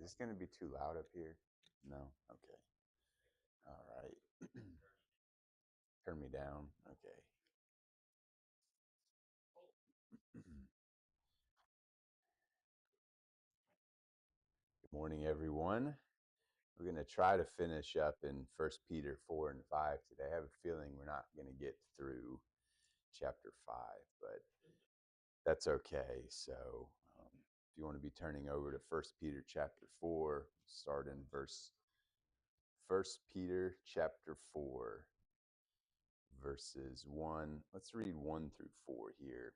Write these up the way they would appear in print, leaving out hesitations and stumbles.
this going to be too loud up here? No? Okay. All right. Turn me down. Okay. Good morning, everyone. We're going to try to finish up in 1 Peter 4 and 5 today. I have a feeling we're not going to get through chapter 5, but that's okay. So if you want to be turning over to 1 Peter chapter 4, start in verse 1 Peter chapter 4, verses 1. Let's read 1 through 4 here.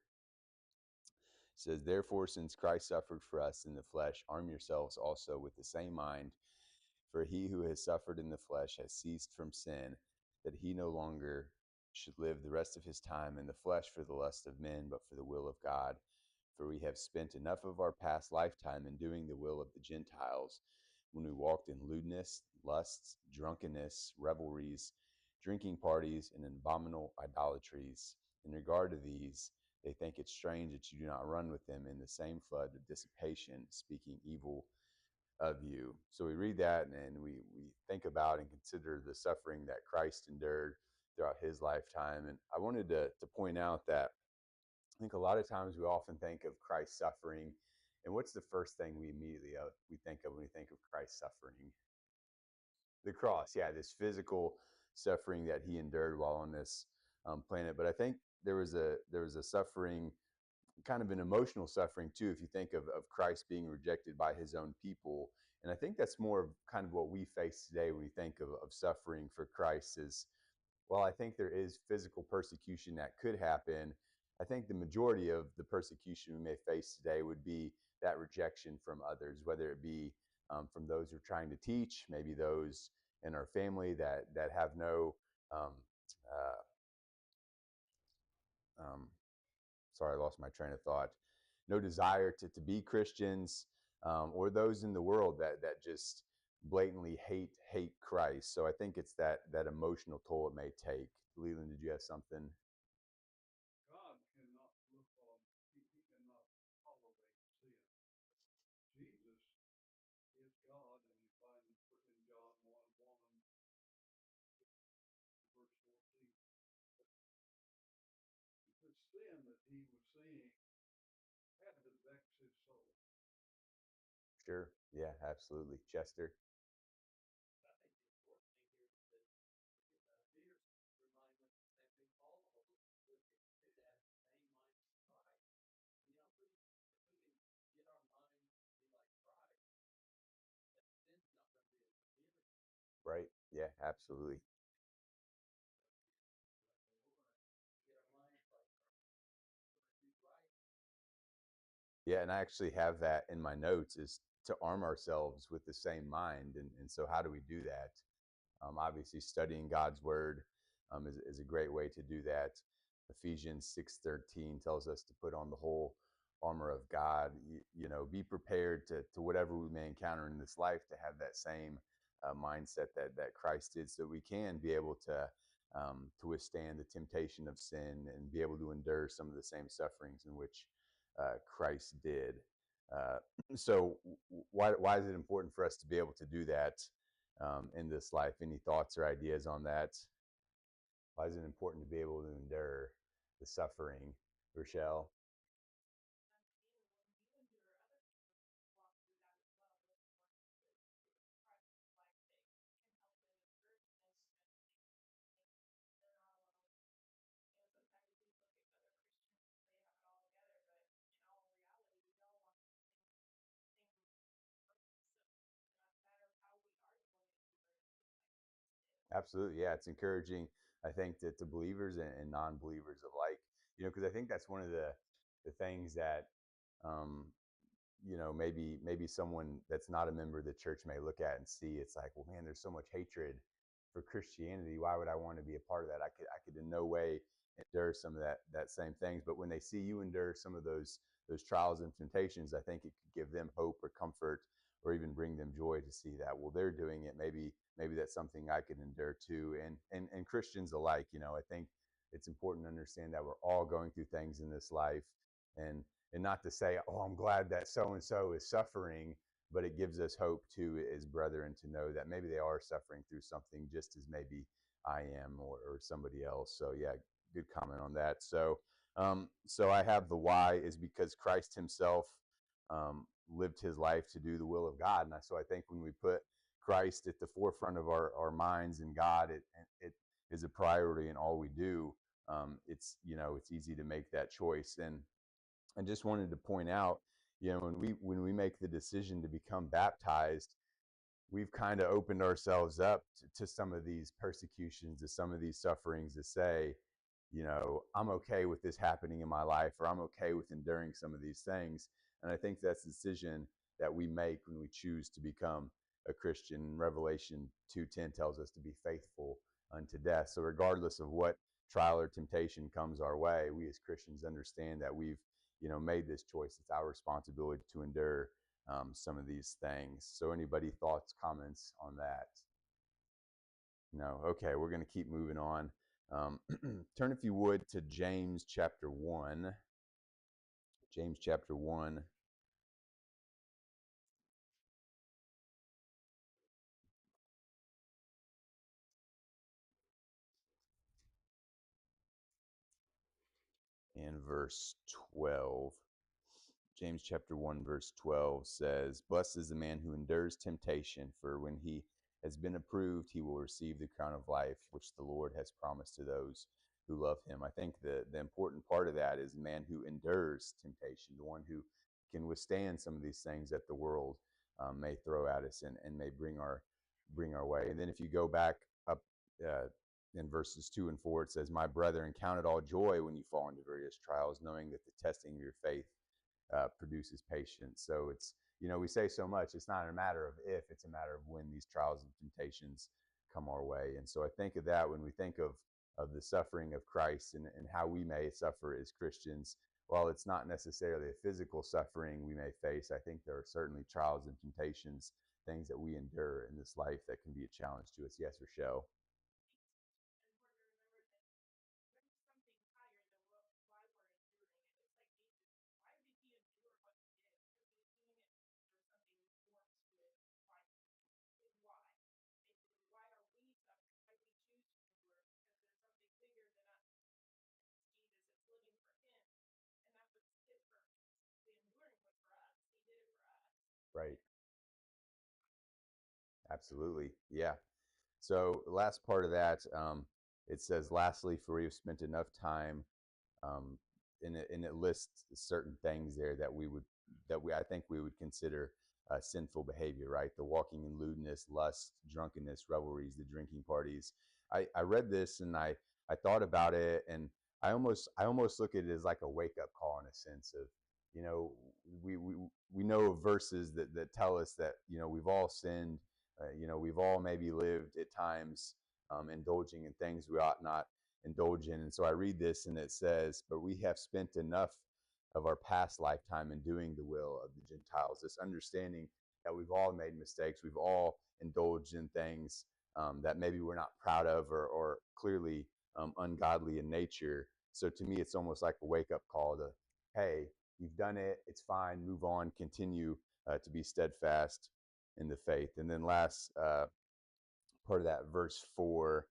It says, "Therefore, since Christ suffered for us in the flesh, arm yourselves also with the same mind. For he who has suffered in the flesh has ceased from sin, that he no longer should live the rest of his time in the flesh for the lust of men, but for the will of God. For we have spent enough of our past lifetime in doing the will of the Gentiles, when we walked in lewdness, lusts, drunkenness, revelries, drinking parties, and abominable idolatries. In regard to these, they think it strange that you do not run with them in the same flood of dissipation, speaking evil of you." So we read that and we think about and consider the suffering that Christ endured throughout his lifetime. And I wanted to point out that I think a lot of times we often think of Christ's suffering, and what's the first thing we immediately we think of when we think of Christ's suffering? The cross. Yeah, this physical suffering that he endured while on this planet. But I think there was a suffering, kind of an emotional suffering too, if you think of Christ being rejected by his own people. And I think that's more of kind of what we face today when we think of suffering for Christ is, well, I think there is physical persecution that could happen. I think the majority of the persecution we may face today would be that rejection from others, whether it be from those who are trying to teach, maybe those in our family that have no um, um, sorry, I lost my train of thought. No desire to be Christians, or those in the world that just blatantly hate Christ. So I think it's that emotional toll it may take. Leland, did you have something? God cannot look on, he cannot tolerate sin. Jesus is God, and you find in John 1:1, verse 14. The sin that he was seeing had to vex his soul. Sure. Yeah, absolutely. Chester? I think the important thing here is that Peter's reminding us the same thing Paul told us. We should have the same mind as Christ. You know, if we can get our minds to be like Christ, that sin's not going to be as appealing. Right. Yeah, absolutely. Get our minds like Christ. Be right. Yeah, and I actually have that in my notes, is to arm ourselves with the same mind. And so how do we do that? Obviously, studying God's word is a great way to do that. Ephesians 6:13 tells us to put on the whole armor of God. Be prepared to whatever we may encounter in this life, to have that same mindset that Christ did, so we can be able to withstand the temptation of sin and be able to endure some of the same sufferings in which Christ did. Uh, so why is it important for us to be able to do that in this life? Any thoughts or ideas on that? Why is it important to be able to endure the suffering, Rochelle? Absolutely. Yeah, it's encouraging, I think, to believers and non-believers alike, because I think that's one of the things that, um, maybe someone that's not a member of the church may look at and see. It's like, well, man, there's so much hatred for Christianity. Why would I want to be a part of that? I could in no way endure some of that same things. But when they see you endure some of those trials and temptations, I think it could give them hope or comfort, or even bring them joy to see that, well, they're doing it. Maybe that's something I could endure too. And Christians alike, I think it's important to understand that we're all going through things in this life, and not to say, oh, I'm glad that so and so is suffering, but it gives us hope too as brethren to know that maybe they are suffering through something just as maybe I am or somebody else. So yeah, good comment on that. So I have the why is because Christ himself lived his life to do the will of God. And so I think when we put Christ at the forefront of our minds and God, it is a priority in all we do. It's, it's easy to make that choice. And I just wanted to point out, when we make the decision to become baptized, we've kind of opened ourselves up to some of these persecutions, to some of these sufferings, to say, I'm okay with this happening in my life, or I'm okay with enduring some of these things. And I think that's the decision that we make when we choose to become a Christian. Revelation 2:10 tells us to be faithful unto death. So regardless of what trial or temptation comes our way, we as Christians understand that we've, made this choice. It's our responsibility to endure some of these things. So anybody thoughts, comments on that? No. Okay, we're going to keep moving on. Turn, if you would, to James chapter 1. James chapter 1. And verse 12. James chapter 1, verse 12 says, "Blessed is the man who endures temptation, for when he has been approved, he will receive the crown of life, which the Lord has promised to those who love him." I think the important part of that is the man who endures temptation, the one who can withstand some of these things that the world may throw at us and may bring our way. And then if you go back up uh, in verses 2 and 4, it says, "My brethren, count it all joy when you fall into various trials, knowing that the testing of your faith produces patience." So it's, we say so much, it's not a matter of if, it's a matter of when these trials and temptations come our way. And so I think of that when we think of the suffering of Christ and how we may suffer as Christians. While it's not necessarily a physical suffering we may face, I think there are certainly trials and temptations, things that we endure in this life that can be a challenge to us. Yes, Rochelle? Right. Absolutely. Yeah. So the last part of that, it says, "Lastly, for we have spent enough time," um, and it lists certain things there that I think we would consider sinful behavior, right? The walking in lewdness, lust, drunkenness, revelries, the drinking parties. I read this and I thought about it, and I almost look at it as like a wake up call, in a sense of, you know we know of verses that tell us that, we've all sinned. We've all maybe lived at times indulging in things we ought not indulge in. And so I read this and it says, "But we have spent enough of our past lifetime in doing the will of the Gentiles." This understanding that we've all made mistakes, we've all indulged in things that maybe we're not proud of, or clearly ungodly in nature. So to me, it's almost like a wake up call to, hey, you've done it, it's fine, move on, continue to be steadfast in the faith. And then last part of that, verse 4,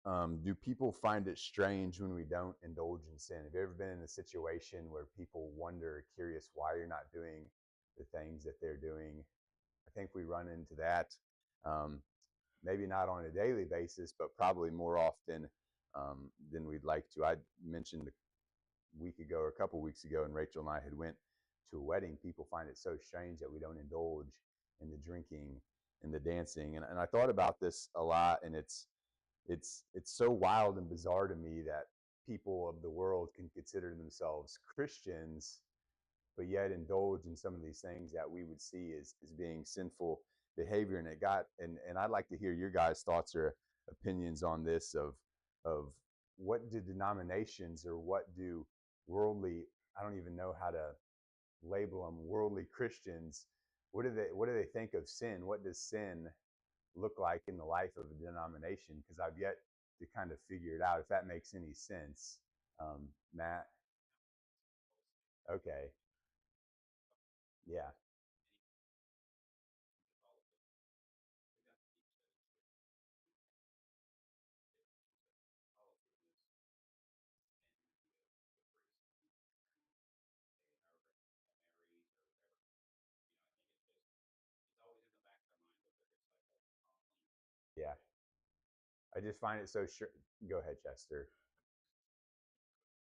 "Do people find it strange when we don't indulge in sin?" Have you ever been in a situation where people wonder, curious, why you're not doing the things that they're doing? I think we run into that, um, maybe not on a daily basis, but probably more often than we'd like to. I mentioned a week ago or a couple weeks ago, and Rachel and I had went to a wedding. People find it so strange that we don't indulge in the drinking and the dancing, and I thought about this a lot, and it's so wild and bizarre to me that people of the world can consider themselves Christians, but yet indulge in some of these things that we would see as being sinful behavior. And I'd like to hear your guys' thoughts or opinions on this, of what do denominations, or what do worldly, I don't even know how to label them, worldly Christians, what do they think of sin? What does sin look like in the life of a denomination? Because I've yet to kind of figure it out, if that makes any sense. Matt? Okay. Yeah. just find it so sure. Go ahead, Chester.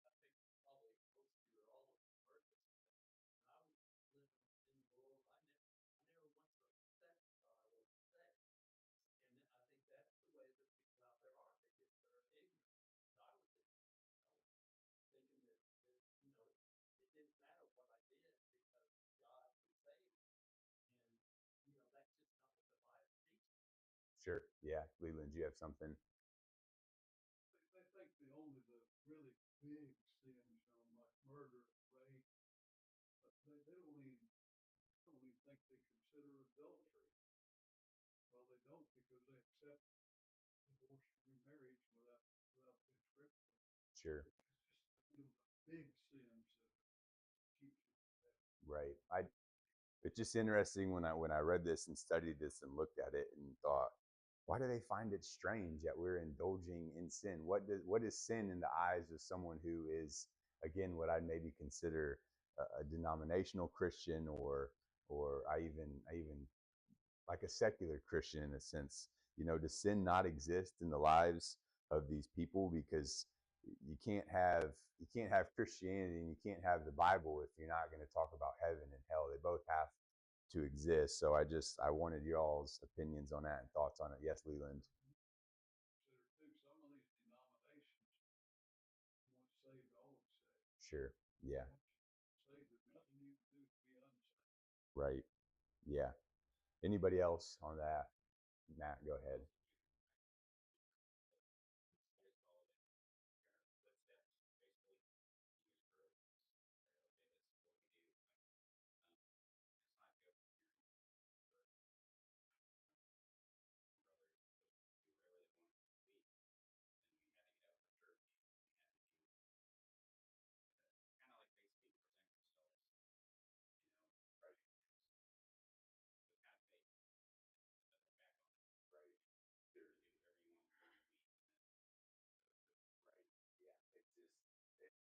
I think probably most of you or all of you heard this. When I was living in the world, I never once for a second thought I wasn't saved. And I think that's the way that people out there are. They get they're ignorant. I was ignorant. I was thinking that it didn't matter what I did because God would save me. And that's just not what the Bible teaches. Sure. Yeah. Leland, do you have something? They think the really big sins, like murder, rape, but they don't even think they consider adultery. Well, they don't because they accept divorce and remarriage without being scriptural. Sure. It's just the big sins that keeps you from that. Right. It's just interesting when I read this and studied this and looked at it and thought, why do they find it strange that we're indulging in sin? What is sin in the eyes of someone who is, again, what I'd maybe consider a denominational Christian, or I even like a secular Christian in a sense? Does sin not exist in the lives of these people? Because you can't have Christianity and you can't have the Bible if you're not going to talk about heaven and hell. They both have to exist. So I wanted y'all's opinions on that and thoughts on it. Yes, Leland. Consider too, some of these denominations, once saved, always saved. Sure. Yeah. Saved, there's nothing you can do to be unsaved. Right. Yeah. Anybody else on that? Matt, go ahead.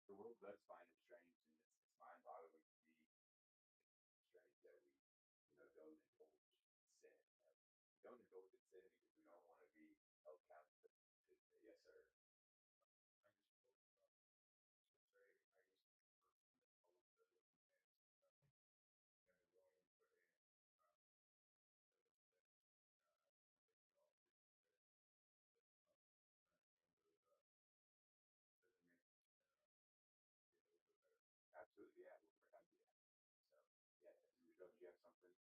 The world does find it strange, and it's mind-boggling to me. Strange that we, don't indulge in sin. We don't indulge in sin because we don't want to be held accountable. Yes, sir. Absolutely, yeah. We're happy to have you. So, yeah, don't you have something?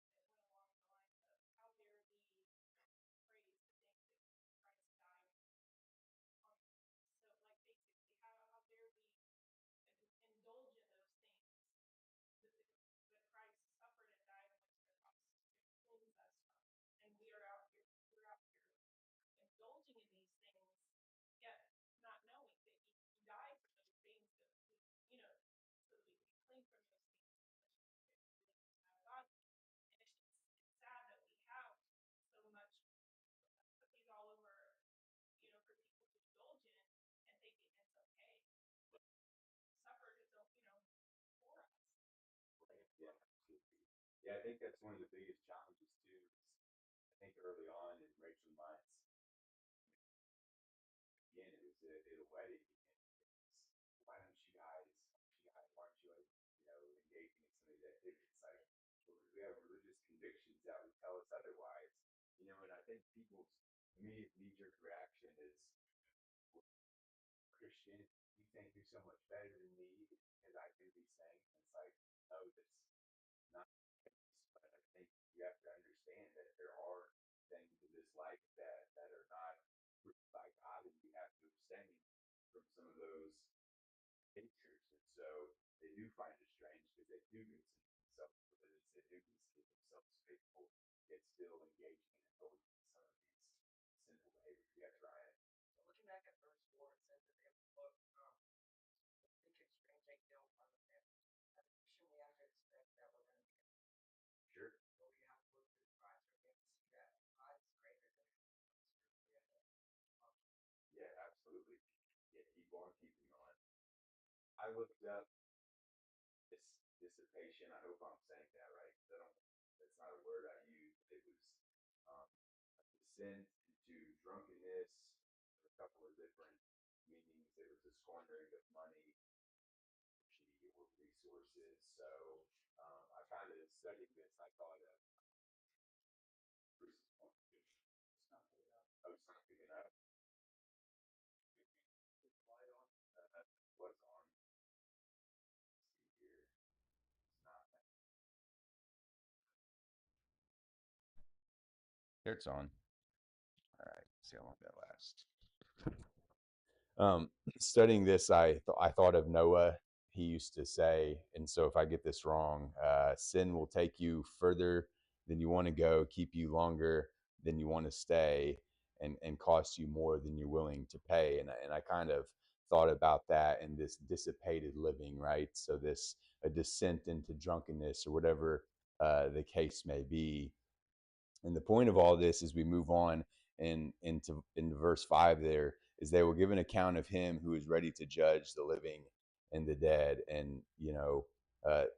Seen a thing that went along the lines of how dare the phrase to think that Christ died on. So like basically how dare we indulge in those things that Christ suffered and died and went to the cross to cleanse us from. And we're out here indulging in these things, yet not knowing that he died for those things that we, so that we can be clean from those things God. And it's sad that we have so much cookies all over, for people to indulge in and thinking it's okay. Suffered his own, for us. Yeah, absolutely. Yeah, I think that's one of the biggest challenges too. I think early on in Rachel and mine's, again, it was at a wedding, and why don't you guys, why aren't you, engaging in some of these activities? It's like, well, we have religious convictions that would tell us otherwise, and I think people's immediate knee-jerk reaction is, well, Christian, you think you're so much better than me because I do these things. And it's like, no, that's not the case. But I think you have to understand that there are things in this life that are not approved by God, and you have to abstain from some of those natures. And so they do find it strange because they do consider themselves religious, they do consider themselves faithful, yet still engaging in indulging in some of these sinful behaviors. Yes, Ryan. Looking back at verse 4, it says that they look, think it's strange they don't understand. As a Christian, we have to expect that we're going to be. Sure. So we have to look through Christ, or we have to see that God is greater than Yeah, absolutely. Yeah, keep on keeping on. I looked up this dissipation. I hope I'm saying that right. I don't. That's not a word I use. It was descent into drunkenness. A couple of different meanings. It was a squandering of money, energy, or resources. So I kind of studied this. I thought Bruce's point of view. It's not good enough. Oh, it's not big enough. Put the light on. What's on? Let's see here. It's not. There it's on. All right. See how long that lasts. Studying this, I thought of Noah. He used to say, and so if I get this wrong, sin will take you further than you want to go, keep you longer than you want to stay, and cost you more than you're willing to pay. And I kind of thought about that in this dissipated living, right? So this a descent into drunkenness or whatever the case may be. And the point of all this as we move on into verse 5 there is they will give an account of him who is ready to judge the living and the dead. And, the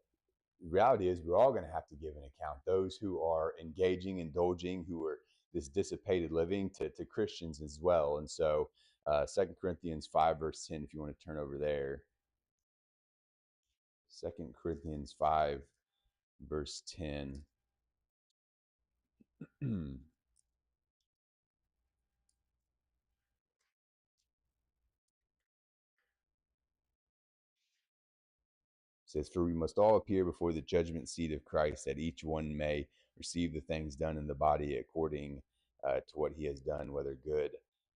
reality is we're all going to have to give an account. Those who are engaging, indulging, who are this dissipated living to Christians as well. And so 2 Corinthians 5, verse 10, if you want to turn over there. 2 Corinthians 5, verse 10. Says, for we must all appear before the judgment seat of Christ, that each one may receive the things done in the body according to what he has done, whether good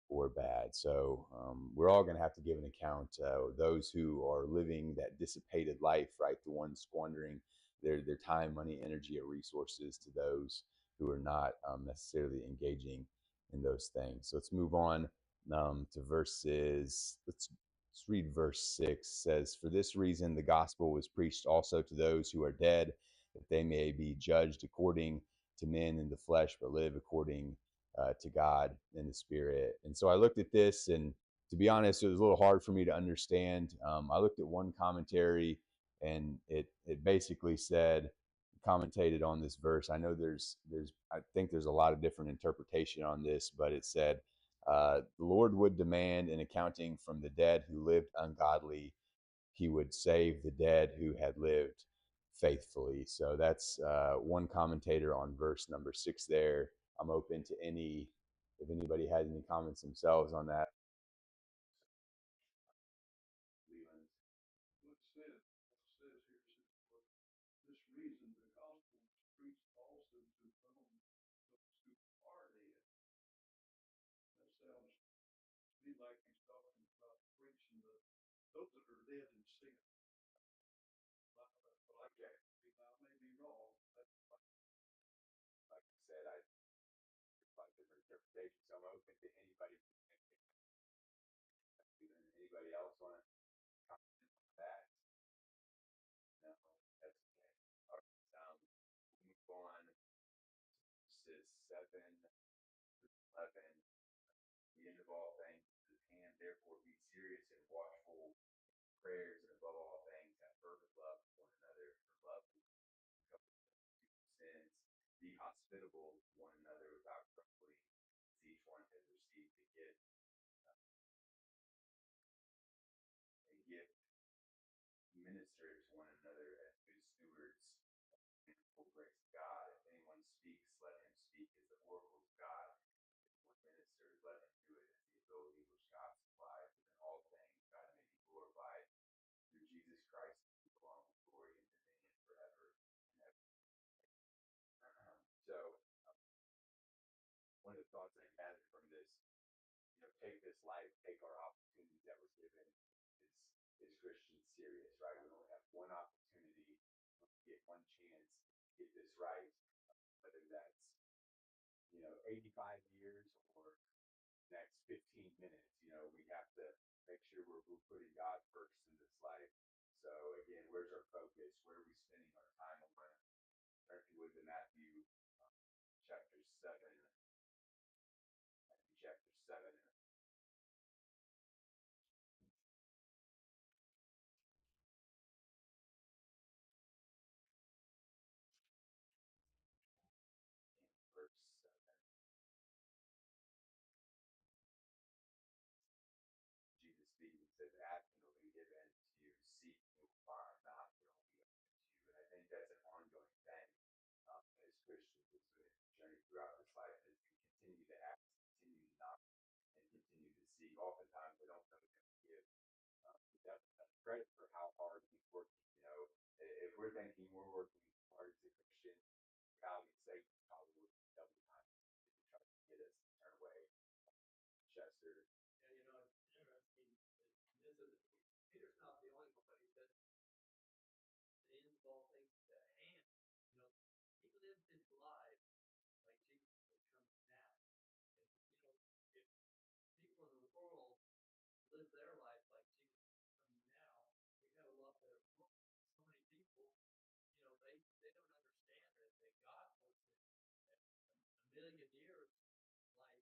or bad. So we're all going to have to give an account. Those who are living that dissipated life, right? The ones squandering their time, money, energy, or resources to those who are not necessarily engaging in those things. So let's move on to verses. Let's read verse 6. Says, for this reason the gospel was preached also to those who are dead, that they may be judged according to men in the flesh, but live according to God in the spirit. And so I looked at this, and to be honest, it was a little hard for me to understand. I looked at one commentary, and it basically said, commentated on this verse. I know I think there's a lot of different interpretation on this, but it said, the Lord would demand an accounting from the dead who lived ungodly. He would save the dead who had lived faithfully. So that's one commentator on verse number 6 there. I'm open to if anybody has any comments themselves on that. Leland. What it says here, for this reason the gospel was preached also to those who are dead. That sounds to me like he's talking about preaching those that are dead in sin. Okay. I may be wrong. Like I said, I like different interpretations. So I'm open to anybody. Anybody else want to comment on that? No, that's okay. All right, move on. Verses 7 through 11. The end of all things is at hand. Therefore, be serious and watchful. Prayers and above all things, have fervent love for one another. For love covers sins. Be hospitable to one another without grumbling, as each one has received a gift. Minister to one another as good stewards of the grace of God. If anyone speaks, let him speak as the oracles of God. If anyone ministers, let him do it in the ability which God supplies, that in all things God may be glorified through Jesus Christ, who belongs to glory and dominion forever and ever. So, one of the thoughts I gathered from this, take this life, take our opportunities that were given is Christians serious, right? We only have one opportunity, get one chance to get this right, whether that's 85 years or next 15 minutes. We have to make sure we're putting God first in this life. So again, where's our focus? Where are we spending our time? I'm going to turn if you would to Matthew chapter 7. Matthew chapter 7. Verse 7. Christians as we journey throughout this life and continue to ask, continue to knock, and continue to seek. Oftentimes, we don't really give credit for how hard he's working. If we're thinking we're working hard as a Christian, God and Satan probably would double time to try to get us to turn away. Chester. Yeah, it's interesting. This is Peter's not the only one, but he said the ends of all things at hand. He lived his life like Jesus would come now. And, if people in the world live their life like Jesus is coming now, we have a lot better world. So many people, they don't understand that God was a million years like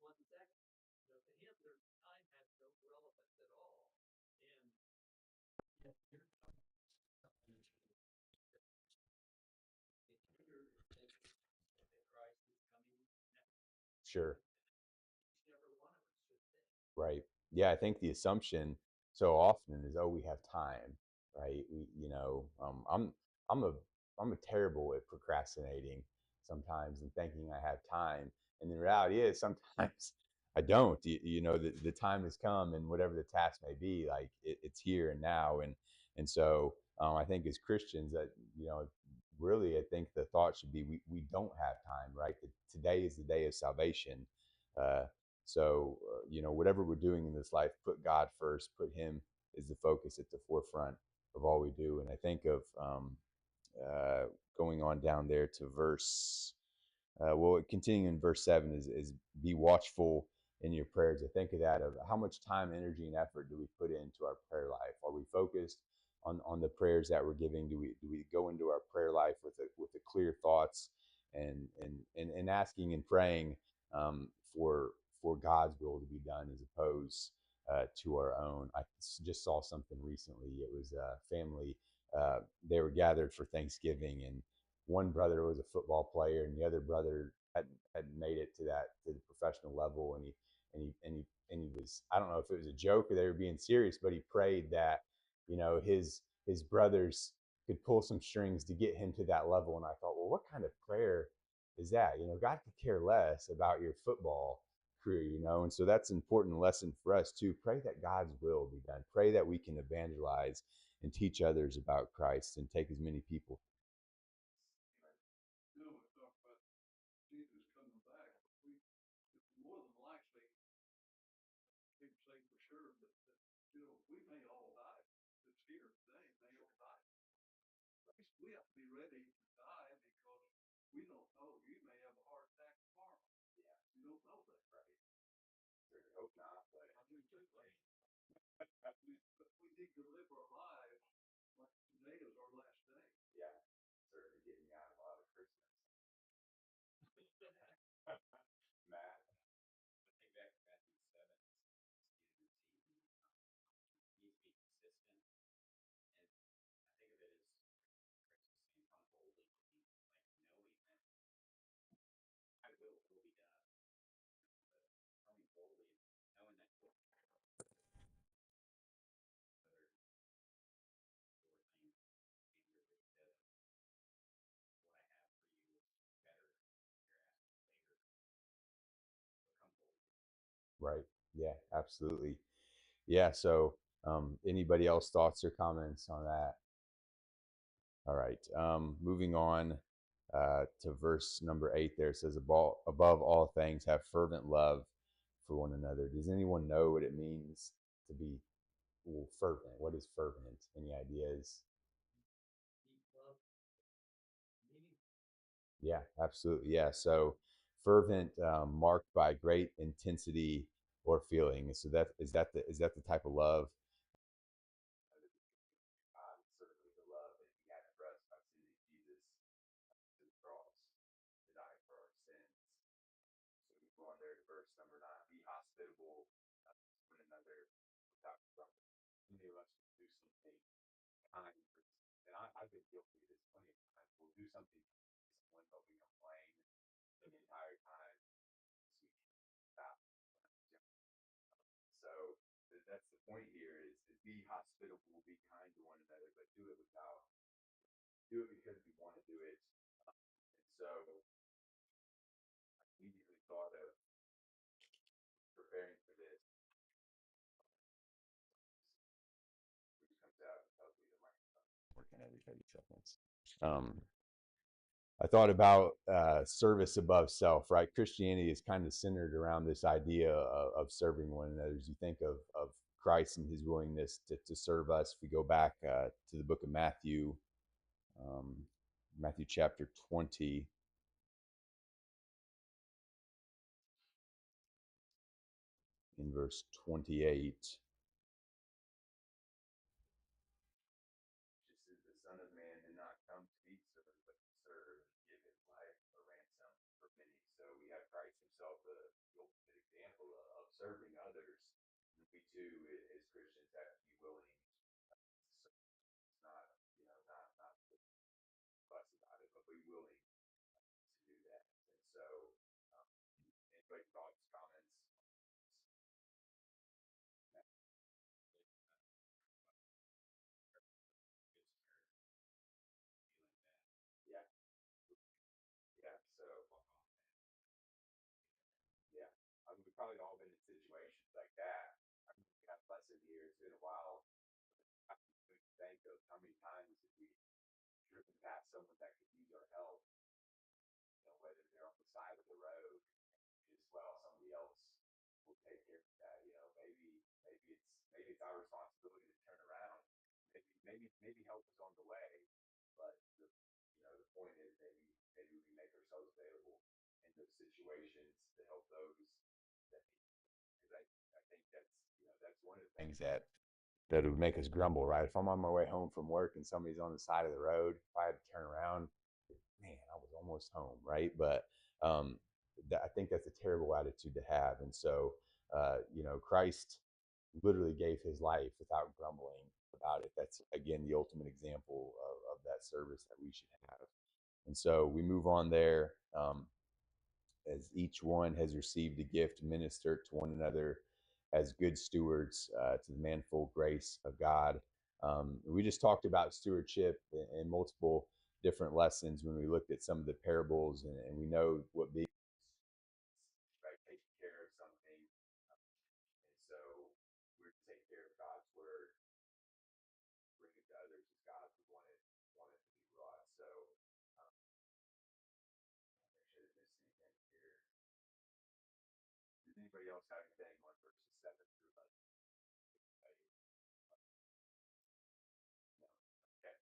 1 second. To him, their time has no relevance at all. And yet you're talking that Christ is coming now. Sure. Each and every one of us should think. Right. Yeah, I think the assumption so often is, oh, we have time, right? I'm a terrible at procrastinating sometimes and thinking I have time, and the reality is sometimes I don't. The time has come, and whatever the task may be, like it's here and now, and so I think as Christians that really I think the thought should be we don't have time, right? Today is the day of salvation. Uh, whatever we're doing in this life, put God first, put Him as the focus at the forefront of all we do. And I think of uh, going on down there to continuing in verse 7 is be watchful in your prayers. I think of that, of how much time, energy, and effort do we put into our prayer life? Are we focused on the prayers that we're giving? Do we go into our prayer life with the clear thoughts and asking and praying for God's will to be done as opposed to our own? I just saw something recently. It was a family. They were gathered for Thanksgiving, and one brother was a football player, and the other brother had made it to the professional level, and he was, I don't know if it was a joke or they were being serious, but he prayed that his brothers could pull some strings to get him to that level. And I thought, well, what kind of prayer is that? God could care less about your football career, and so that's an important lesson for us too. Pray that God's will be done. Pray that we can evangelize and teach others about Christ and take as many people. We talk about Jesus coming back. We more than likely can't say for sure, but we may all die. That's here today may all die. We have to be ready to die because we don't know. You may have a heart attack tomorrow. Yeah, you don't know that, right? Certainly hope not, but I do too. But we need to live our lives like today is our last day. Yeah, certainly getting out a lot of Christmas. Matt, I think back to Matthew 7, it's routine. You need to be consistent. And I think of it as Christ is saying, come boldly to me, like knowing that I will be done. But coming boldly, knowing that other your things and really that what I have for you is better than you're asking later. So come boldly. right? Yeah, absolutely. Yeah. So, anybody else thoughts or comments on that? All right. Moving on to verse number 8. There it says, above all things, have fervent love for one another. Does anyone know what it means to be fervent? What is fervent? Any ideas? Deep love, meaning. Yeah, absolutely. Yeah. So fervent, marked by great intensity or feeling. So is that the type of love? Certainly the love that He had for us by sending Jesus to the cross to die for our sins. So we go on there to verse number 9. Be hospitable to one another without grumbling. Many of us will do something kind and I've been guilty of this plenty of times. We'll do something to someone, but we complain the entire time. Stop. So that's the point here is be hospitable, be kind to one another, but do it because we want to do it. So I immediately thought of preparing for this, which comes out and tells me the microphone working every 30 seconds. I thought about service above self, right? Christianity is kind of centered around this idea of serving one another. As you think of Christ and his willingness to serve us, if we go back to the book of Matthew, Matthew chapter 20, in verse 28, just as the Son of Man did not come to be served, but to serve and give his life a ransom for many. So we have Christ himself, the ultimate example of serving others. And we too, as Christians, have to be willing to serve. It's not, not fuss about it, but be willing to do that. And so, um, anybody thoughts, comments? Yeah, yeah. So, yeah, we've probably all been in situations like that. I mean, we got a lesson here. It's been a while. I can think of how many times have we driven past someone that could use our help, whether they're on the side of the road, just well, somebody else will take care of that. Maybe it's our responsibility to turn around. Maybe help is on the way, but the point is maybe we make ourselves available in those situations to help those that need. Because I think that's one of the things that would make us grumble, right? If I'm on my way home from work and somebody's on the side of the road, if I had to turn around, man, I was almost home, right? But I think that's a terrible attitude to have. And so, Christ literally gave his life without grumbling about it. That's, again, the ultimate example of that service that we should have. And so we move on there. As each one has received a gift, minister to one another as good stewards to the manifold grace of God. We just talked about stewardship in multiple different lessons when we looked at some of the parables, and we know what being right, taking care of something. And so we're to take care of God's word, bring it to others as God would want it to be brought. So make sure I didn't miss anything here. Does anybody else have anything on verses 7 through 11? No. Okay.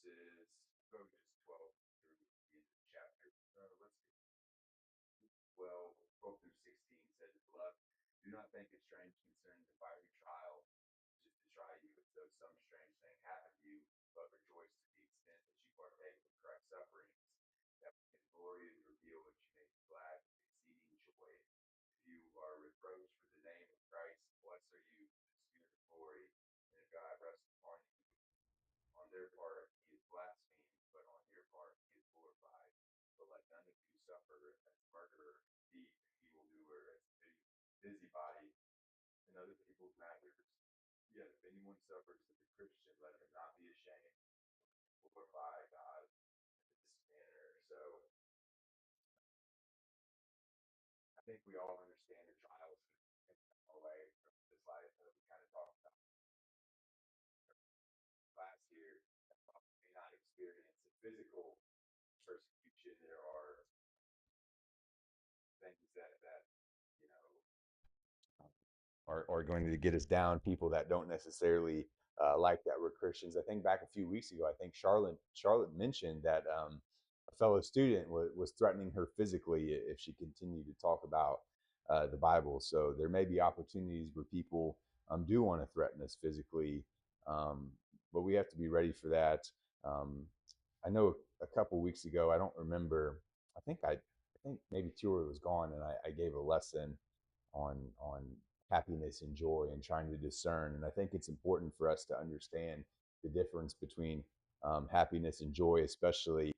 Verses, go to 12 through the end of the chapter. Let's see. 12 through 16 says, Beloved, do not think it strange concerning the fiery trial, which is to try you as though some strange thing happened to you, but rejoice to the extent that you partake of Christ's sufferings, that when his glory is revealed, that you may be glad with exceeding joy. If you are reproached for the name of Christ, blessed are you, for the Spirit of glory and of God rests upon you. On their part, he is blasphemed, but on your part, he is glorified. But let none of you suffer as murderer, thief, evildoer, as busybody in other people's matters. Yet if anyone suffers as a Christian, let him not be ashamed, glorify God in this manner. So I think we all understand the trials that come our way from this life that we kind of talked about last year. May not experience a physical persecution. There are things that you know are going to get us down. People that don't necessarily like that we're Christians. I think back a few weeks ago, I think Charlotte mentioned that a fellow student was threatening her physically if she continued to talk about the Bible. So there may be opportunities where people do want to threaten us physically, but we have to be ready for that. Um, I know a couple weeks ago, I don't remember. I think maybe Tura was gone, and I gave a lesson on happiness and joy and trying to discern. And I think it's important for us to understand the difference between happiness and joy, especially.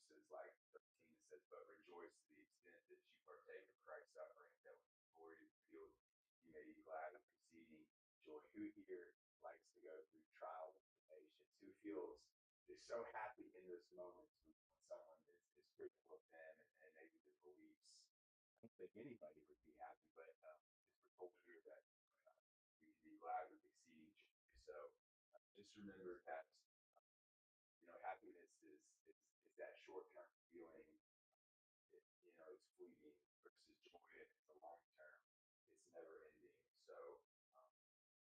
Says like 13, it says, but rejoice to the extent that you partake of Christ's suffering, that when the glory is revealed, you may be glad with exceeding joy. Who here likes to go through trials and tribulations? Who feels is so happy in those moments when someone is critical of them and maybe their beliefs. I don't think anybody would be happy, but as we're told here that we can be glad with exceeding joy. So just remember that happiness is that short term feeling. It's fleeting versus joy. It's a long term. It's never ending. So um,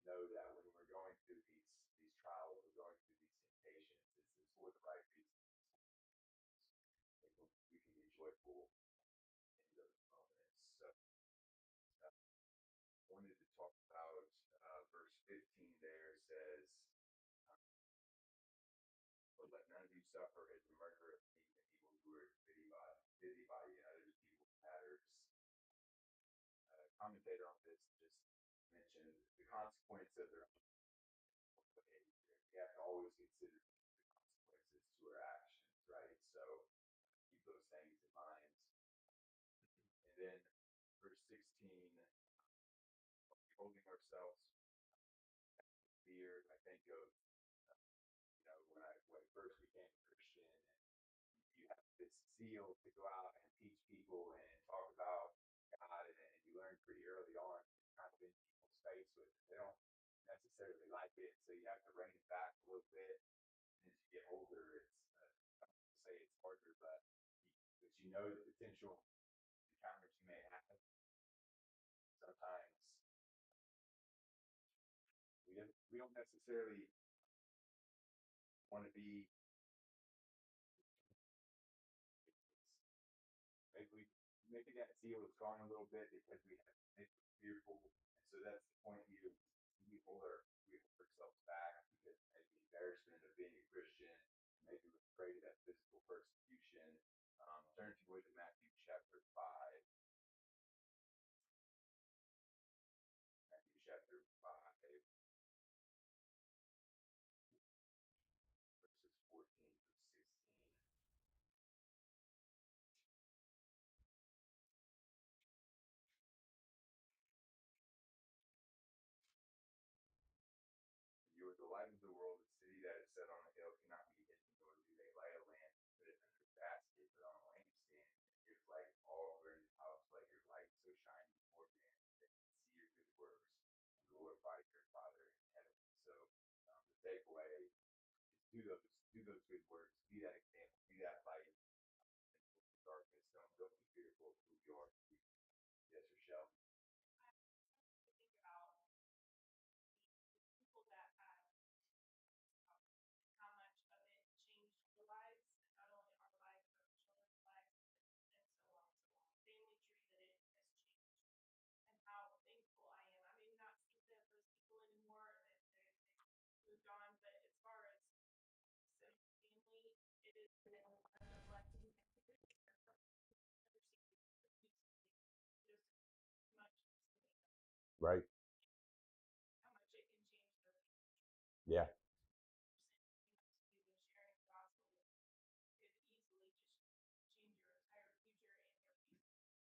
know that when we're going through these trials, we're going through these temptations, it's for the right reasons. We can be joyful in those moments. So I wanted to talk about verse 15 there says, but let none of you suffer as a murderer, thief, and evildoer, busybody in other people's matters. Commentator on this just mentioned the consequence of their own behavior. We have to always consider the consequences to our actions, right? So keep those things in mind. And then verse 16, holding ourselves fear. I think of when I first became a Christian, and you have this zeal to go out and teach people and talk about God, and you learn pretty early on, kind of in people's face with it. They don't necessarily like it, so you have to rein it back a little bit. And as you get older, it's I don't want to say it's harder, but you know the potential encounters you may have. Sometimes we don't necessarily want to be maybe that zeal is gone a little bit because we have been fearful, and so that's the point here. We hold ourselves back because maybe embarrassment of being a Christian, maybe we're afraid of that physical persecution. Turn to Matthew chapter 5. Matthew chapter 5, verses 14 through 16. You are the light of the world. The city that is set on a hill cannot be hidden, nor do they light a lamp and put it under a basket, but on a lampstand. It gives light all over the house. Let your light so shine before men that they can see your good works and glorify your Father in heaven. So the takeaway is do those good works. Be that example. Be that light in the darkness. Don't be fearful of who you are. Yes, Rochelle. I think about the people that have how much of it changed the lives, not only our lives, but our children's lives, and so on and so on. Family tree that it has changed, and how thankful I am. I may not see those people anymore, they've moved on, but as far as family, it has been a blessing. Never seen just much Right. how much it can change their future. Yeah. Sharing the gospel could easily just change your entire future and your future.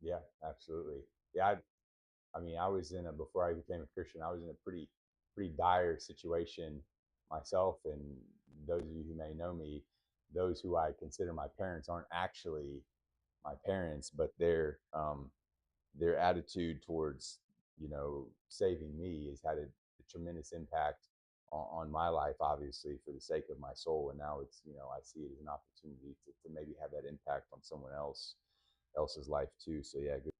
Yeah, absolutely. Yeah, I mean, I was before I became a Christian, I was in a pretty dire situation myself. And those of you who may know me, those who I consider my parents aren't actually my parents, but their attitude towards saving me has had a tremendous impact on my life, obviously for the sake of my soul. And now it's I see it as an opportunity to maybe have that impact on someone else's life too. So yeah, good.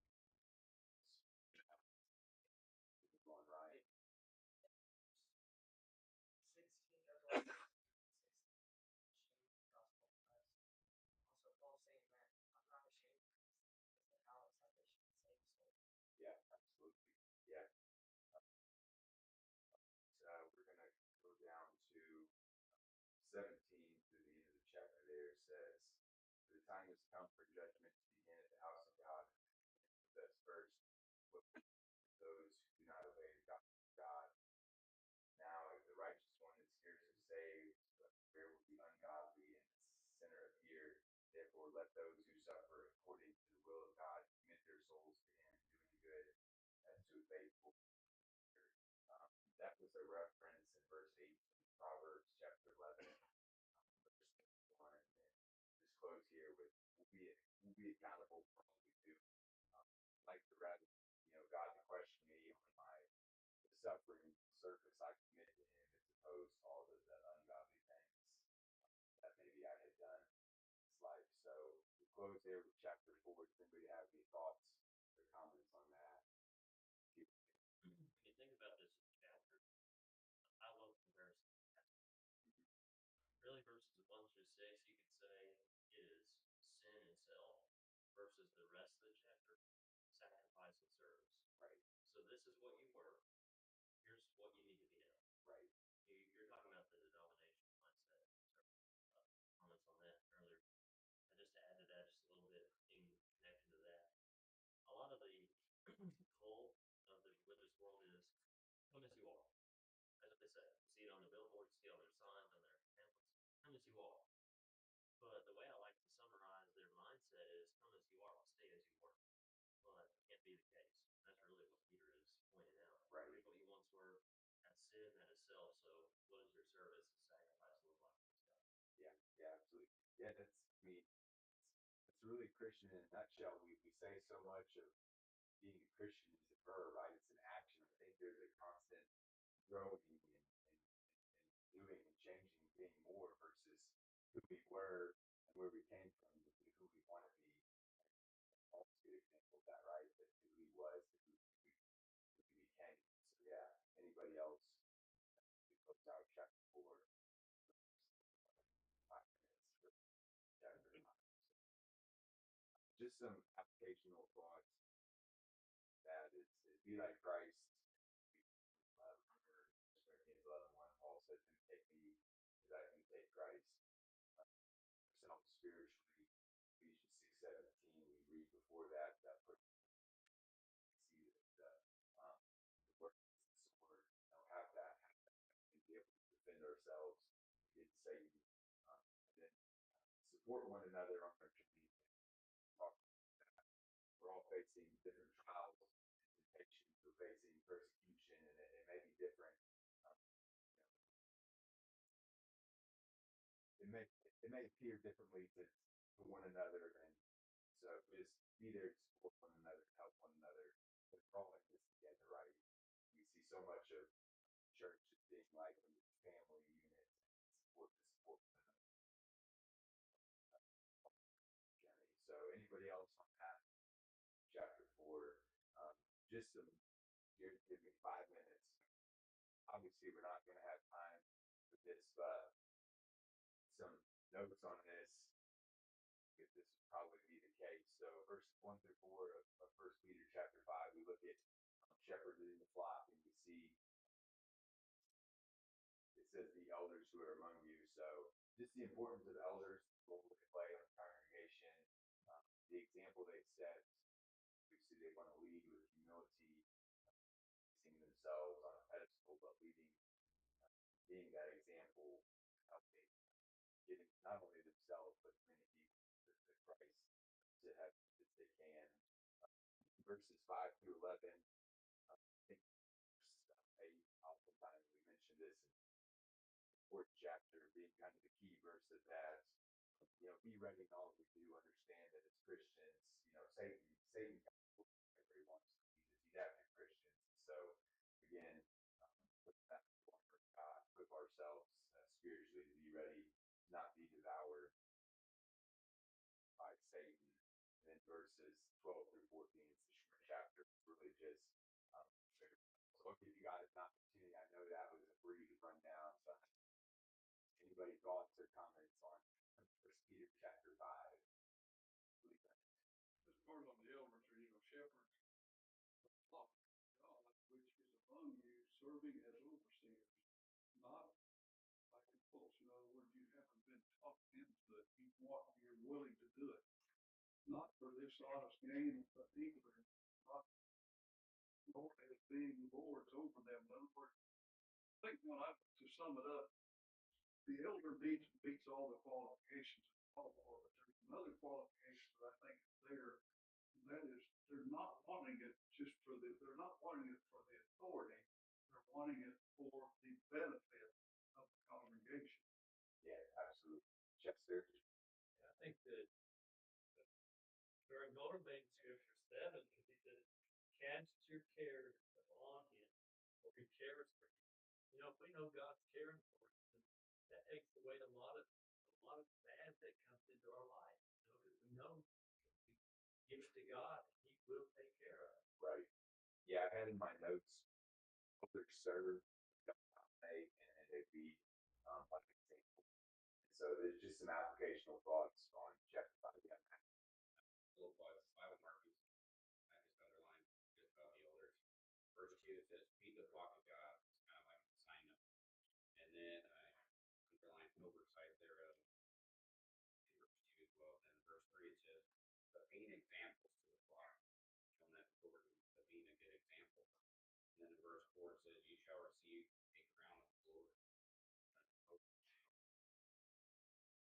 Going right. 16 goes on. 16, shame the gospel of Christ. Also, Paul saying that I'm not ashamed of this because the power of salvation to save souls. Yeah, absolutely. Yeah. We're going to go down to 17 through the end of the chapter there. It says, "For the time has come for judgment to begin at the house of God. That's first with those who do not obey the gospel of God. Now, if the righteous one is scarcely saved, where will the ungodly and the sinner appear? Therefore, let those who suffer according to the will of God commit their souls to Him, doing good as to a faithful." That was a reference in verse 18, Proverbs chapter 11, verse 1. And this quote here be accountable for all we do. Like the rather, God to question me on my suffering surface I commit to Him, as opposed to all of the ungodly things that maybe I had done in this life. So we close here with chapter 4. Does anybody have any thoughts or comments on that? When you think about this chapter, I love comparison. Really, verses 1 through 6, you could say, is sin itself versus the rest of the chapter, sacrifice and service. Right. So this is what you were. Here's what you need to be now. Right. You're talking about the denominational mindset. Comments on that earlier. I just added that just a little bit in connection to that. A lot of the pull of the religious world is come as you are. That's what they say. You see it on the billboards, see it on their signs, on their pamphlets. Come as you are. But the way I like to summarize their mindset is come as you are, stay as you were. Well, that can't be the case. That's really what Peter is pointing out. Right. Here's what you once were. That's sin, that is self. So what does your service and sacrifice look like to God? Yeah, absolutely. Yeah, it's really Christian in a nutshell. We say so much of being a Christian is a verb, right? It's an action. I think there's a constant growing and doing and changing, being more versus who we were and where we came from to who we want to be. Paul's a good example of that, right? That who he was to who he became. So yeah, anybody else? We close out chapter 4. 5 minutes for chapter 5. Just some applicational thoughts. That is, be like Christ. Love, or 11:1, Paul says, imitate me as I imitate Christ. Ourselves spiritually. Ephesians 6:17. We read before that see that the word is the sword. Have that and be able to defend ourselves against Satan. And then support one another on our journey. Talk about that. We're all facing different trials and temptations. We're facing persecution, and it may be different. It may appear differently to one another, and so just be there to support one another, help one another. But we're all in this together, right? We see so much of church as being like a family unit, support one another journey. So anybody else on that chapter 4? Just some. Give me 5 minutes. Obviously, we're not going to have time for this, but some notes on this. If this would probably be the case. So verses 1 through 4 of 1 Peter chapter 5, we look at shepherding the flock, and we see it says the elders who are among you. So just the importance of elders, the role they play on the congregation, the example they set. Obviously, they want to lead with humility, seeing themselves on a pedestal, but leading, being that example, helping getting not only themselves but many people to Christ to have as they can. Verses 5 through 11. I think verse 8. Oftentimes we mention this in the fourth chapter being kind of the key verse of that. Be ready in all we do. Understand that as Christians, Satan wherever he wants to use us. He's after Christians. So again, put that before God, equip ourselves spiritually to be ready, not be devoured by Satan. And then verses 12 through 14 is the short chapter. It's really just so I'll give you guys an opportunity. I know that was a brief rundown. So anybody thoughts or comments on 1 Peter chapter 5? As part of the elders are, shepherds, flock of God, which is among you, serving as overseers, not by compulsion. In other words, you haven't been talked into it. You're willing to do it. Not for this honest gain, but eagerly, not as being lords over them. In other words, I think to sum it up, the elder meets all the qualifications of Paul, but there's another qualification that I think is there, and that is they're not wanting it they're not wanting it for the authority, they're wanting it for the benefit of the congregation. Yeah, absolutely. Chester. I think that Elder made scripture 7 because he said, cast your cares on him, for he cares for you. You know, if we know God's caring for us, then that takes away a lot of bad that comes into our life. You know, because we know we give it to God and he will take care of it. Right. Yeah, I had in my notes, others serve, don't dominate, and they be like an example. So there's just some applicational thoughts on chapter 5. Yeah. Little Bible markings. I just underlined just about the elders. Verse 2, it says, feed the flock of God. It's kind of like an assignment. And then I underlined oversight thereof in verse 2 as well. Then in verse 3, it says, but being examples to the flock, showing that authority, but being a good example. And then in verse 4, it says, you shall receive a crown of glory.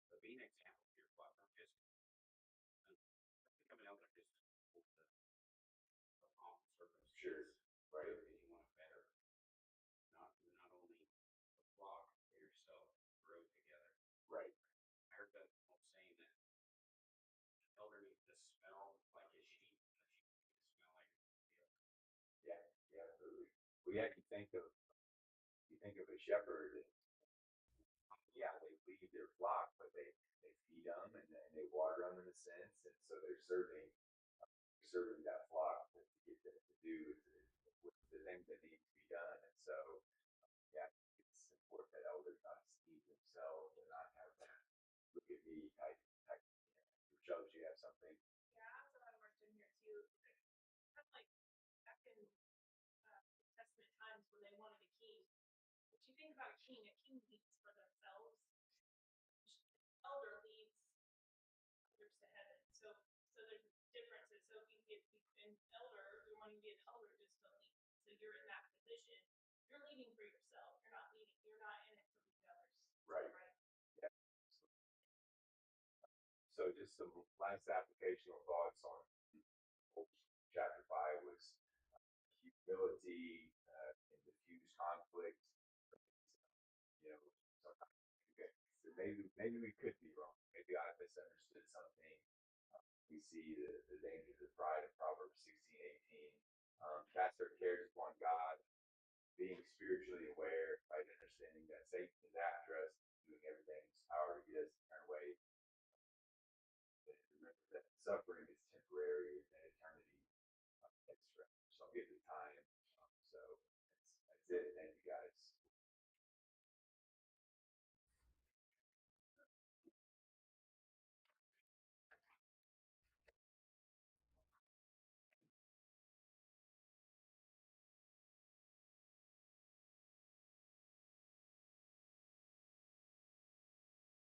But being an example to your flock, not just becoming elder just for the pomp and circumstance. Sure. Right. Because you want to better not only the flock but yourself grow together. Right. I heard that old saying that an elder needs to smell like his sheep, and the sheep need to smell like the elder. Yeah. Yeah. Absolutely. Well, yeah. You think of a shepherd. And, yeah, they lead their flock, but they feed them and they water them in a sense, and so they're serving that flock to get them to do the things that need to be done. And so, yeah, it's important that elders not deceive themselves and not have that look at me type. Shows you have something. Yeah, I also have marked in here too. Kind of like back in Old Testament times when they wanted a king. If you think about a king leads for themselves. Elder leads others to heaven. So there's differences. So if you get an elder, you're wanting to be an elder just to lead. So you're in that position. You're leading for yourself. You're not leading. You're not in it for the others. Right. Right. Yeah. So just some last applicational thoughts on chapter 5 was humility and diffuse conflict. You know, sometimes maybe we could be wrong. Maybe I misunderstood something. We see the dangers of pride in Proverbs 16:18. Cast our cares upon God, being spiritually aware, right? Understanding that Satan is after us, doing everything in his power to get us to turn away. Remember that suffering is